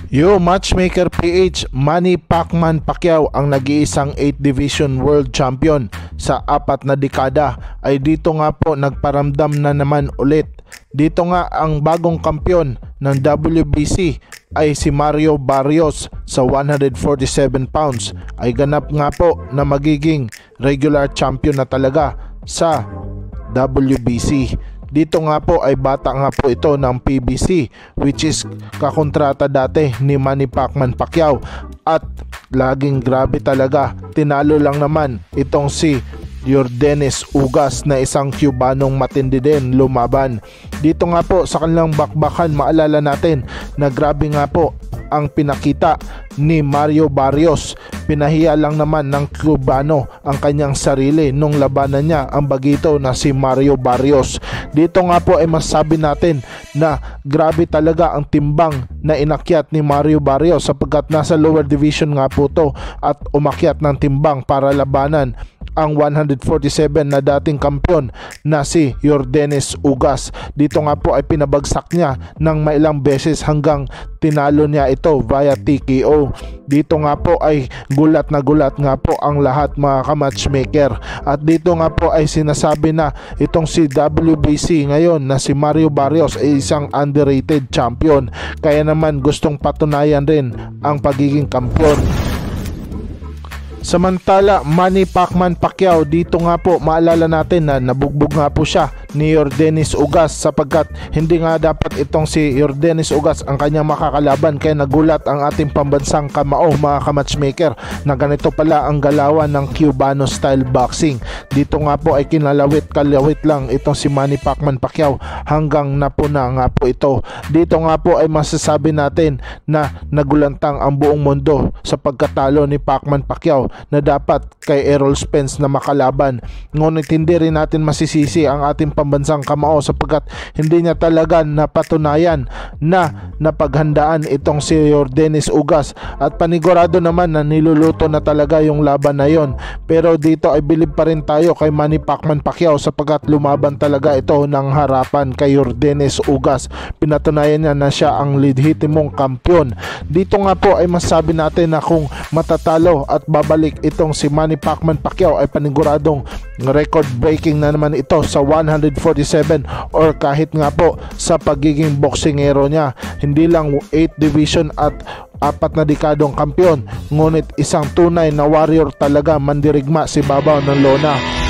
Yo, Matchmaker PH, Manny Pacman Pacquiao ang nag-iisang 8 Division World Champion sa 4 na dekada ay dito nga po nagparamdam na naman ulit. Dito nga ang bagong kampiyon ng WBC ay si Mario Barrios sa 147 pounds ay ganap nga po na magiging regular champion na talaga sa WBC. Dito nga po ay bata nga po ito ng PBC, which is kakontrata dati ni Manny Pacman Pacquiao, at laging grabe talaga, tinalo lang naman itong si Yordenis Ugas na isang Cubanong matindi din lumaban. Dito nga po sa kanilang bakbakan, maalala natin na grabe nga po ang pinakita ni Mario Barrios. Pinahiya lang naman ng Cubano ang kanyang sarili nung labanan niya ang bagito na si Mario Barrios. Dito nga po ay masasabi natin na grabe talaga ang timbang na inakyat ni Mario Barrios sapagkat nasa lower division nga po to at umakyat ng timbang para labanan ang 147 na dating kampiyon na si Yordenis Ugas. Dito nga po ay pinabagsak niya ng mailang beses hanggang tinalo niya ito via TKO. Dito nga po ay gulat na gulat nga po ang lahat, mga ka-matchmaker. At dito nga po ay sinasabi na itong si WBC ngayon na si Mario Barrios ay isang underrated champion. Kaya naman gustong patunayan rin ang pagiging kampiyon. Samantala, Manny Pacman Pacquiao, dito nga po maalala natin na nabugbog nga po siya ni Yordenis Ugas sapagkat hindi nga dapat itong si Yordenis Ugas ang kanyang makakalaban, kaya nagulat ang ating pambansang kamao, mga ka-matchmaker, na ganito pala ang galawan ng Cubano style boxing. Dito nga po ay kinalawit-kalawit lang itong si Manny Pacman Pacquiao hanggang napuna nga po ito. Dito nga po ay masasabi natin na nagulantang ang buong mundo sa pagkatalo ni Pacman Pacquiao na dapat kay Errol Spence na makalaban. Ngunit hindi rin natin masisisi ang ating pambansang kamao sapagkat hindi niya talaga napatunayan na napaghandaan itong si Yordenis Ugas, at panigurado naman na niluluto na talaga yung laban na yon. Pero dito ay bilib pa rin tayo kay Manny Pacman Pacquiao sapagkat lumaban talaga ito ng harapan kay Yordenis Ugas. Pinatunayan niya na siya ang lehitimong kampiyon. Dito nga po ay masasabi natin na kung matatalo at babalik itong si Manny Pacman Pacquiao ay paniguradong record breaking na naman ito sa 147 or kahit nga po sa pagiging boksingero niya. Hindi lang 8 division at 4 na dekadong kampiyon, ngunit isang tunay na warrior talaga, mandirigma si babaw ng lona.